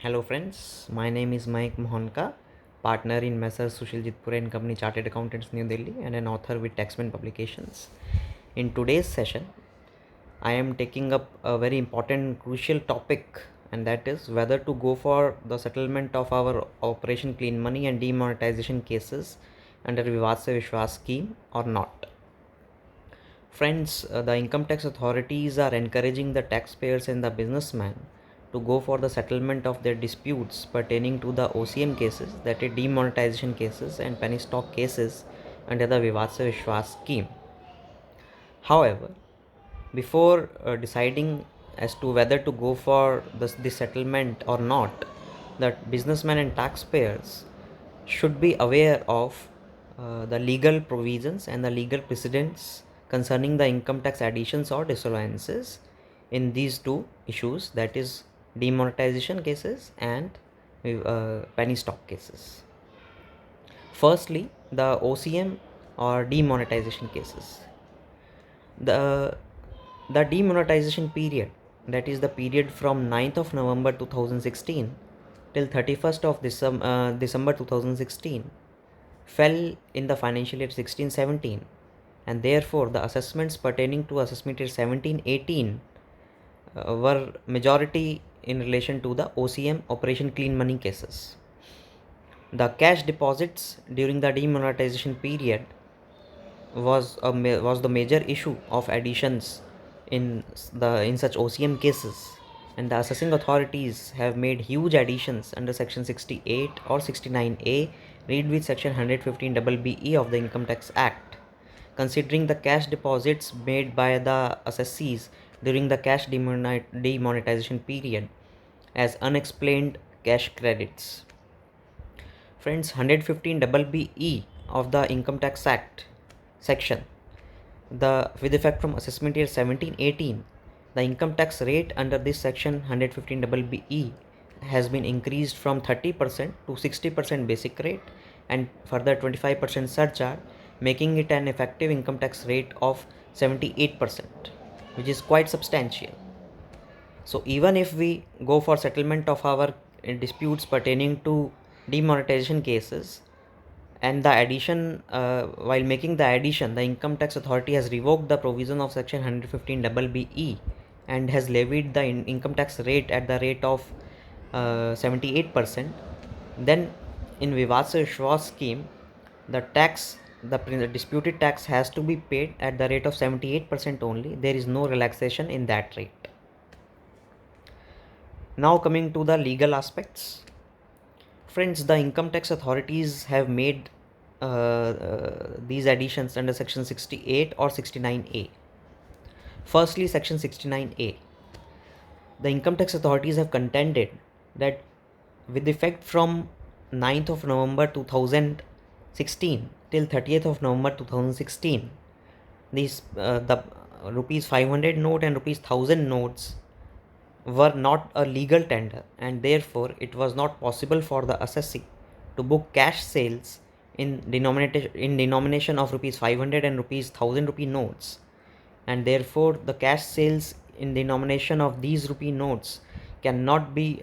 Hello friends, my name is Mike Mohanka, partner in Messrs Sushiljit Pure and Company Chartered Accountants New Delhi and an author with Taxman Publications. In today's session, I am taking up a very important crucial topic, and that is whether to go for the settlement of our Operation Clean Money and demonetization cases under Vivad Se Vishwas scheme or not. Friends, the income tax authorities are encouraging the taxpayers and the businessmen to go for the settlement of their disputes pertaining to the OCM cases, that is demonetization cases and penny stock cases under the Vivad Se Vishwas scheme. However, before deciding as to whether to go for this settlement or not, that businessmen and taxpayers should be aware of the legal provisions and the legal precedents concerning the income tax additions or disallowances in these two issues, that is demonetization cases and penny stock cases. Firstly, the OCM or demonetization cases. The demonetization period, that is the period from 9th of November 2016 till 31st of December 2016, fell in the financial year 16-17, and therefore the assessments pertaining to assessment year 17-18 were majority in relation to the OCM Operation Clean Money cases. The cash deposits during the demonetization period was the major issue of additions in such OCM cases, and the assessing authorities have made huge additions under section 68 or 69A, read with section 115 BE of the Income Tax Act, considering the cash deposits made by the assessees during the cash demonetization period as unexplained cash credits. Friends, 115 BE of the Income Tax Act section, with effect from assessment year 17-18, the income tax rate under this section 115 BE has been increased from 30% to 60% basic rate and further 25% surcharge, making it an effective income tax rate of 78%, which is quite substantial. So even if we go for settlement of our disputes pertaining to demonetization cases, and the addition, while making the addition, the income tax authority has revoked the provision of section 115 BE and has levied the income tax rate at the rate of 78%, then in Vivad Se Vishwas scheme, the disputed tax has to be paid at the rate of 78% only. There is no relaxation in that rate. Now coming to the legal aspects. Friends, the income tax authorities have made these additions under section 68 or 69A. Firstly, section 69A. The income tax authorities have contended that with effect from 9th of November 2016 till 30th of November 2016, the rupees 500 note and rupees 1000 notes were not a legal tender, and therefore it was not possible for the assessee to book cash sales in denomination of rupees 500 and rupees 1000 rupee notes, and therefore the cash sales in denomination of these rupee notes cannot be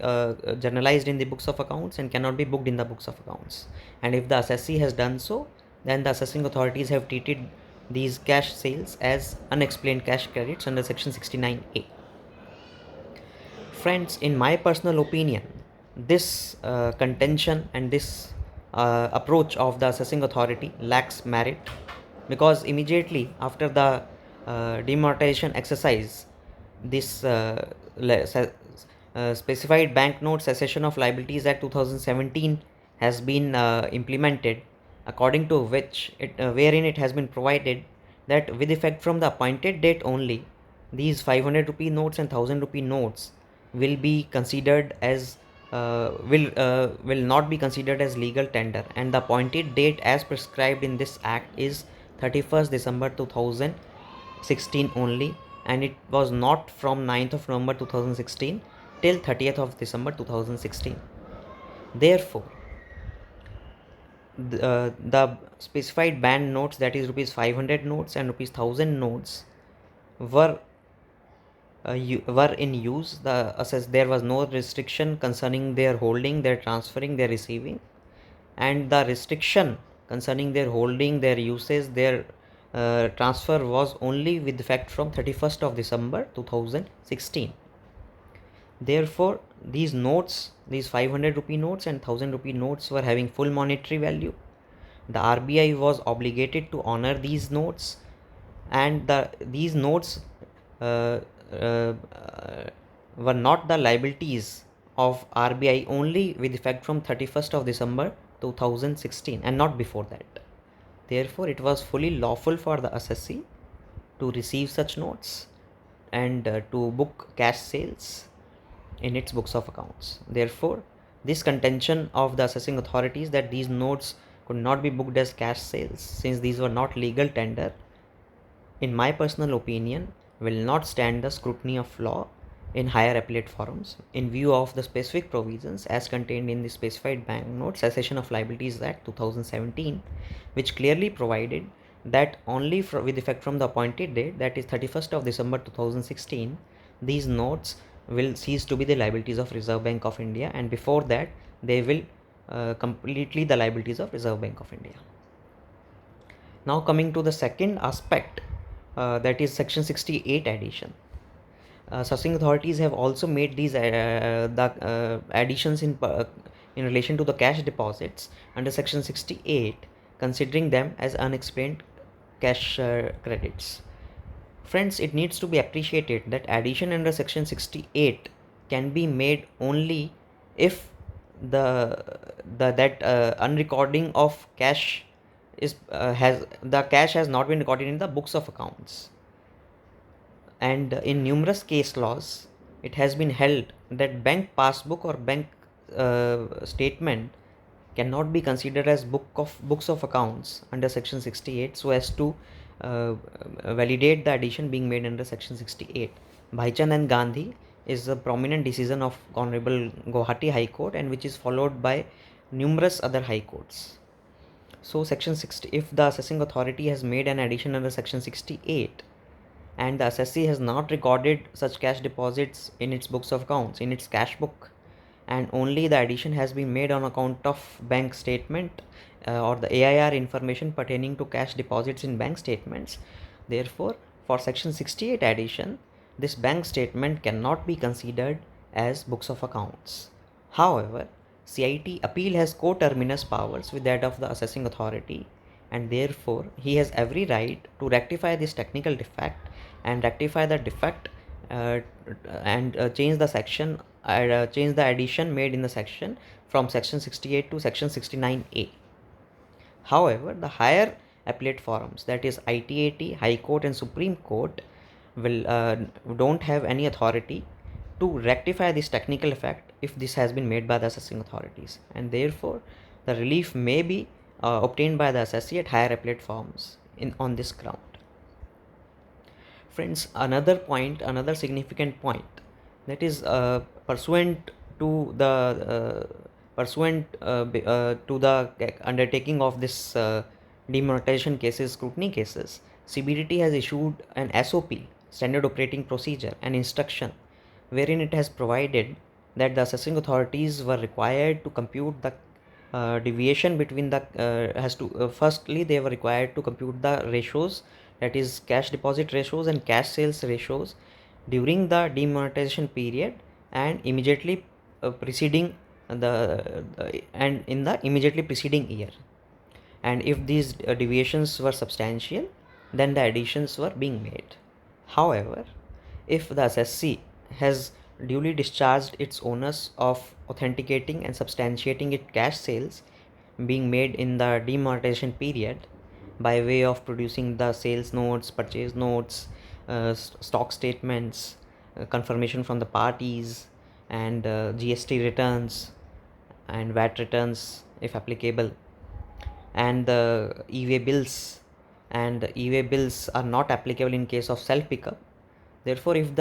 journalized in the books of accounts and cannot be booked in the books of accounts. And if the assessee has done so, then the assessing authorities have treated these cash sales as unexplained cash credits under section 69A. Friends, in my personal opinion, this contention and this approach of the assessing authority lacks merit, because immediately after the demonetization exercise, this Specified Banknote Cessation of Liabilities Act 2017 has been implemented, according to which wherein it has been provided that with effect from the appointed date only, these 500 rupee notes and 1000 rupee notes will be considered as will not be considered as legal tender, and the appointed date as prescribed in this act is 31st December 2016 only, and it was not from 9th of November 2016 till 30th of December 2016. Therefore, the specified band notes, that is rupees 500 notes and rupees 1000 notes, were were in use. There was no restriction concerning their holding, their transferring, their receiving, and the restriction concerning their holding, their usage, their transfer was only with effect from 31st of December 2016. Therefore, these notes, these 500 rupee notes and 1000 rupee notes were having full monetary value. The RBI was obligated to honor these notes, and these notes uh, uh, were not the liabilities of RBI only with effect from 31st of December 2016 and not before that. Therefore, it was fully lawful for the assessee to receive such notes and to book cash sales in its books of accounts. Therefore, this contention of the assessing authorities that these notes could not be booked as cash sales since these were not legal tender, in my personal opinion, will not stand the scrutiny of law in higher appellate forums in view of the specific provisions as contained in the Specified Banknote Cessation of Liabilities Act 2017, which clearly provided that only with effect from the appointed date, that is 31st of December 2016, these notes will cease to be the liabilities of Reserve Bank of India, and before that they will completely the liabilities of Reserve Bank of India. Now coming to the second aspect, that is section 68 addition. Assessing authorities have also made these additions in relation to the cash deposits under section 68, considering them as unexplained cash credits. Friends, it needs to be appreciated that addition under section 68 can be made only if that unrecording of cash has not been recorded in the books of accounts. And in numerous case laws, it has been held that bank passbook or bank statement cannot be considered as books of accounts under section 68 so as to validate the addition being made under section 68. Bhaichand and Gandhi is a prominent decision of Honorable Guwahati High Court, and which is followed by numerous other high courts. So section 60, if the assessing authority has made an addition under section 68 and the assessee has not recorded such cash deposits in its books of accounts, in its cash book, and only the addition has been made on account of bank statement or the AIR information pertaining to cash deposits in bank statements. Therefore, for section 68 addition, this bank statement cannot be considered as books of accounts. However, CIT appeal has coterminous powers with that of the assessing authority, and therefore he has every right to rectify this technical defect and rectify the defect and change the section, change the addition made in the section from section 68 to section 69A. However, the higher appellate forums, that is ITAT, High Court and Supreme Court, don't have any authority to rectify this technical effect if this has been made by the assessing authorities, and therefore the relief may be obtained by the assessee at higher appellate forums on this ground. Friends, another significant point, that is pursuant to the undertaking of this demonetization cases, scrutiny cases, CBDT has issued an SOP, standard operating procedure, and instruction, wherein it has provided that the assessing authorities were required to compute the deviation between the firstly they were required to compute the ratios, that is cash deposit ratios and cash sales ratios, during the demonetization period and immediately preceding and in the immediately preceding year. And if these deviations were substantial, then the additions were being made. However, if the assessee has duly discharged its onus of authenticating and substantiating its cash sales being made in the demonetization period by way of producing the sales notes, purchase notes, stock statements, confirmation from the parties, and GST returns and VAT returns if applicable, and the e-way bills, and e-way bills are not applicable in case of self pickup. Therefore, if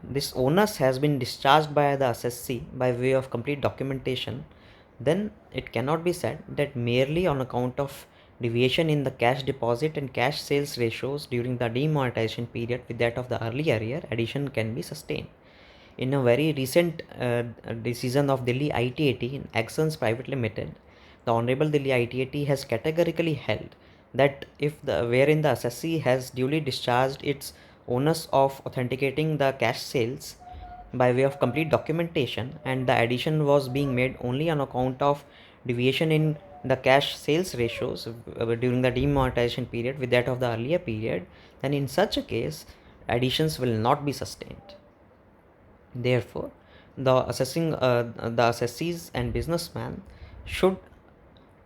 this onus has been discharged by the assessee by way of complete documentation, then it cannot be said that merely on account of deviation in the cash deposit and cash sales ratios during the demonetization period with that of the earlier year, addition can be sustained. In a very recent decision of Delhi ITAT in Axons Private Limited, the Honorable Delhi ITAT has categorically held that if the wherein the assessee has duly discharged its onus of authenticating the cash sales by way of complete documentation, and the addition was being made only on account of deviation in the cash sales ratios during the demonetization period with that of the earlier period, then in such a case additions will not be sustained. Therefore, the assessees and businessmen should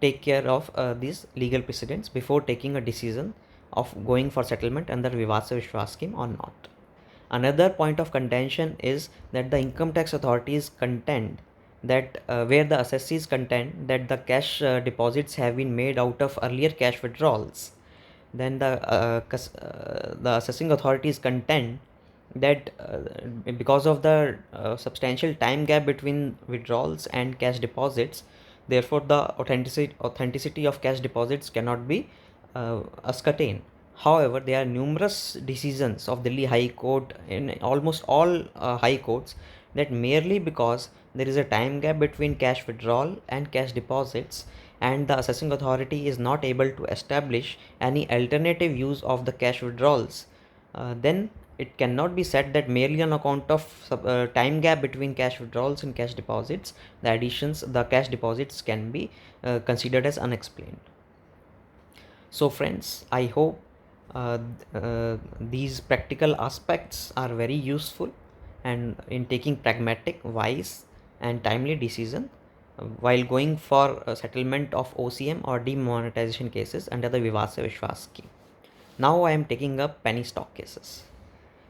take care of these legal precedents before taking a decision of going for settlement under Vivad Se Vishwas scheme or not. Another point of contention is that the income tax authorities contend that where the assessees contend that the cash deposits have been made out of earlier cash withdrawals, then the assessing authorities contend that because of the substantial time gap between withdrawals and cash deposits, therefore the authenticity of cash deposits cannot be ascertained. However, there are numerous decisions of Delhi High Court in almost all high courts that merely because there is a time gap between cash withdrawal and cash deposits, and the assessing authority is not able to establish any alternative use of the cash withdrawals, then it cannot be said that merely on account of time gap between cash withdrawals and cash deposits, the cash deposits can be considered as unexplained. So friends, I hope these practical aspects are very useful and in taking pragmatic, wise and timely decision while going for a settlement of OCM or demonetization cases under the Vivad Se Vishwas scheme. Now I am taking up penny stock cases.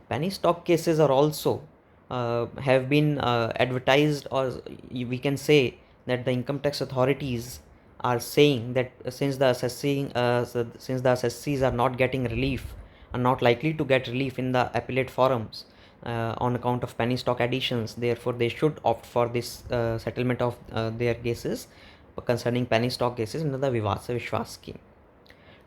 Penny stock cases are also have been advertised, or we can say that the income tax authorities are saying that since the assessees are not getting relief, are not likely to get relief in the appellate forums on account of penny stock additions, therefore they should opt for this settlement of their cases concerning penny stock cases under the Vivad Se Vishwas scheme.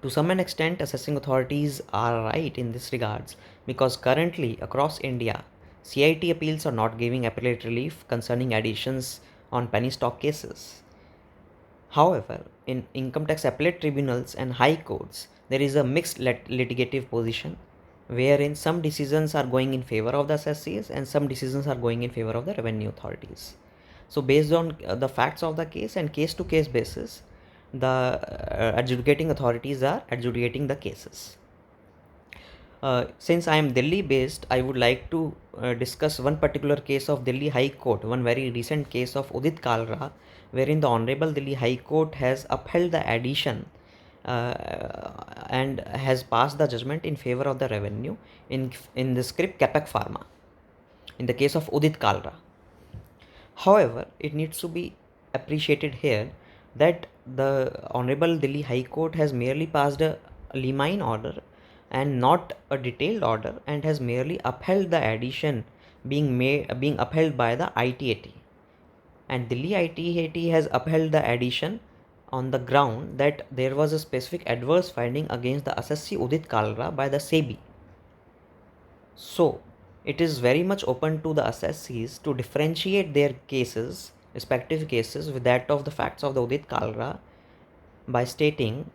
To some extent, assessing authorities are right in this regards, because currently across India, CIT appeals are not giving appellate relief concerning additions on penny stock cases. However, in income tax appellate tribunals and high courts, there is a mixed litigative position, wherein some decisions are going in favor of the assessees and some decisions are going in favor of the revenue authorities. So based on the facts of the case and case to case basis, the adjudicating authorities are adjudicating the cases. Since I am Delhi based, I would like to discuss one particular case of Delhi High Court, one very recent case of Udit Kalra, wherein the Honorable Delhi High Court has upheld the addition and has passed the judgment in favor of the revenue in the script Capac Pharma, in the case of Udit Kalra. However, it needs to be appreciated here that the Honorable Delhi High Court has merely passed a limine order and not a detailed order, and has merely upheld the addition being upheld by the ITAT. And Delhi ITAT has upheld the addition on the ground that there was a specific adverse finding against the assessee Udit Kalra by the SEBI. So, it is very much open to the assessees to differentiate their cases, respective cases, with that of the facts of the Udit Kalra by stating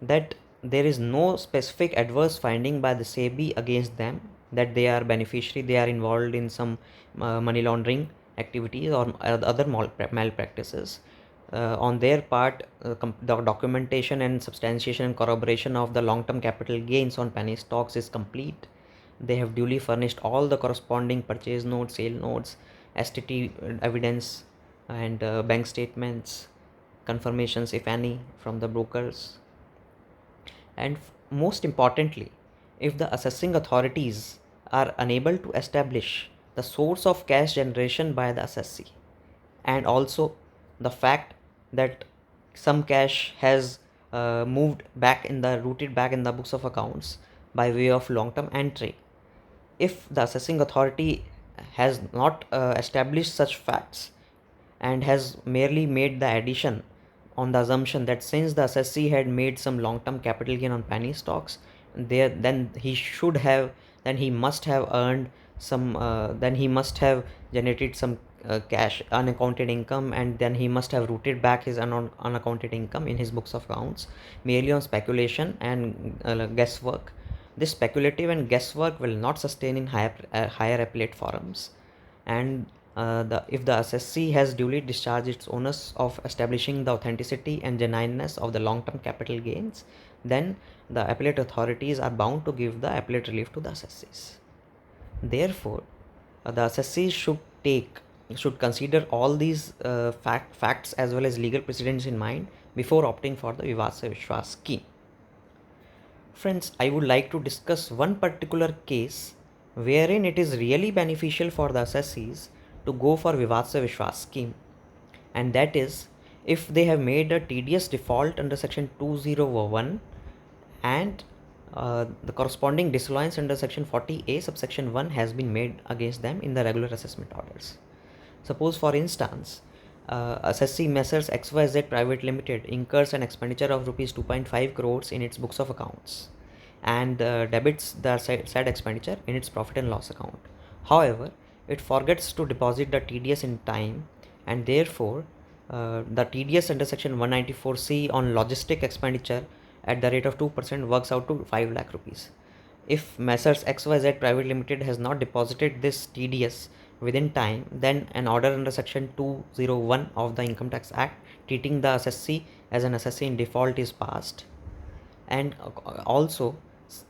that there is no specific adverse finding by the SEBI against them, that they are beneficiary, they are involved in some money laundering activities or other malpractices. On their part, the documentation and substantiation and corroboration of the long-term capital gains on penny stocks is complete. They have duly furnished all the corresponding purchase notes, sale notes, STT evidence, and bank statements, confirmations, if any, from the brokers. And most importantly, if the assessing authorities are unable to establish the source of cash generation by the assessee, and also the fact that some cash has rooted back in the books of accounts by way of long-term entry, if the assessing authority has not established such facts and has merely made the addition on the assumption that since the assessee had made some long-term capital gain on penny stocks, then he must have earned some, then he must have generated some cash unaccounted income, and then he must have routed back his unaccounted income in his books of accounts merely on speculation and guesswork. This speculative and guesswork will not sustain in higher appellate forums, and if the assessee has duly discharged its onus of establishing the authenticity and genuineness of the long-term capital gains, then the appellate authorities are bound to give the appellate relief to the assessees. Therefore, the assessees should consider all these facts as well as legal precedents in mind before opting for the Vivad Se Vishwas scheme. Friends, I would like to discuss one particular case wherein it is really beneficial for the assessees to go for Vivad Se Vishwas scheme, and that is if they have made a tedious default under section 2001 and the corresponding disallowance under section 40A subsection 1 has been made against them in the regular assessment orders. Suppose, for instance, assessee Messrs XYZ Private Limited incurs an expenditure of rupees 2.5 crores in its books of accounts and debits the said expenditure in its profit and loss account. However, it forgets to deposit the TDS in time, and therefore the TDS under section 194C on logistic expenditure at the rate of 2% works out to 5 lakh rupees. If Messrs XYZ Private Limited has not deposited this TDS within time, then an order under section 201 of the Income Tax Act treating the assessee as an assessee in default is passed, and also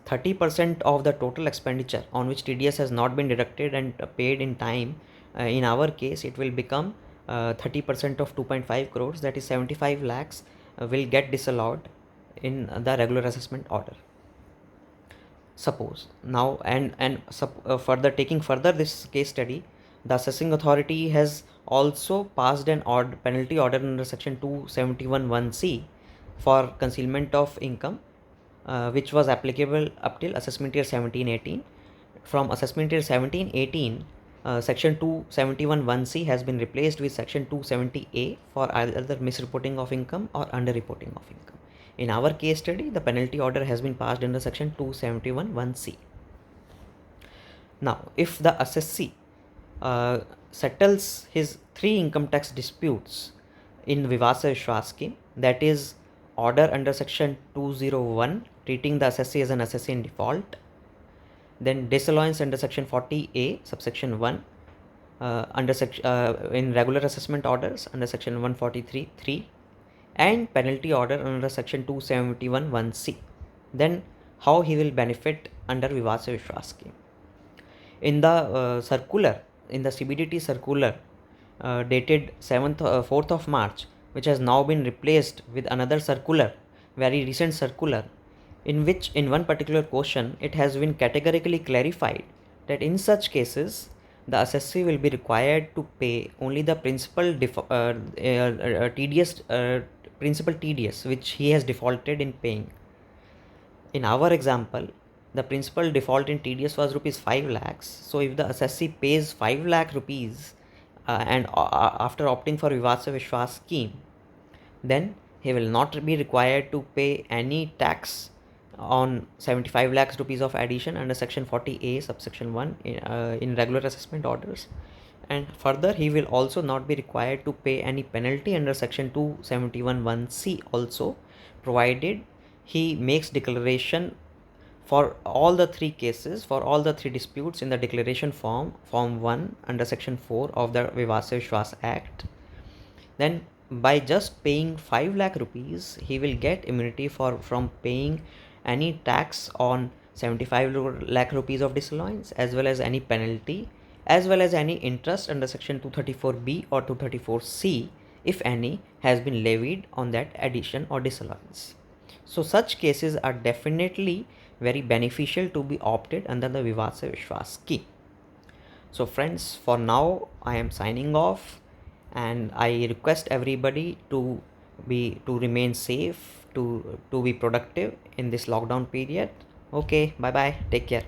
30% of the total expenditure on which TDS has not been deducted and paid in time, in our case it will become 30% of 2.5 crores, that is 75 lakhs, will get disallowed in the regular assessment order. Suppose now, further taking further this case study, the assessing authority has also passed an penalty order under section 271(1)(c) for concealment of income, which was applicable up till assessment year 17-18. From assessment year 17-18, section 271(1)(c) has been replaced with section 270A for either misreporting of income or underreporting of income. In our case study, the penalty order has been passed under section 271(1)(c). Now, if the assessee settles his 3 income tax disputes in Vivad Se Vishwas scheme, that is order under section 201 treating the assessee as an assessee in default, then disallowance under section 40A subsection 1 in regular assessment orders under section 143(3), and penalty order under section 271(1)(c), then how he will benefit under Vivad Se Vishwas scheme. In the circular, in the CBDT circular dated 4th of March, which has now been replaced with another circular, very recent circular, in which in one particular question it has been categorically clarified that in such cases the assessee will be required to pay only the principal TDS which he has defaulted in paying. In our example, the principal default in TDS was rupees 5 lakhs. So if the assessee pays 5 lakh rupees and after opting for Vivad Se Vishwas scheme, then he will not be required to pay any tax on 75 lakhs rupees of addition under section 40A subsection 1 in regular assessment orders, and further he will also not be required to pay any penalty under section 271(1)(c) also, provided he makes declaration for all the 3 cases, for all the 3 disputes in the declaration form 1 under section 4 of the Vivad Se Vishwas Act. Then by just paying 5 lakh rupees, he will get immunity from paying any tax on 75 lakh rupees of disallowance, as well as any penalty, as well as any interest under section 234B or 234C, if any, has been levied on that addition or disallowance. So such cases are definitely very beneficial to be opted under the Vivad Se Vishwas scheme. So friends, for now I am signing off, and I request everybody to remain safe, to be productive in this lockdown period. Okay, bye bye, take care.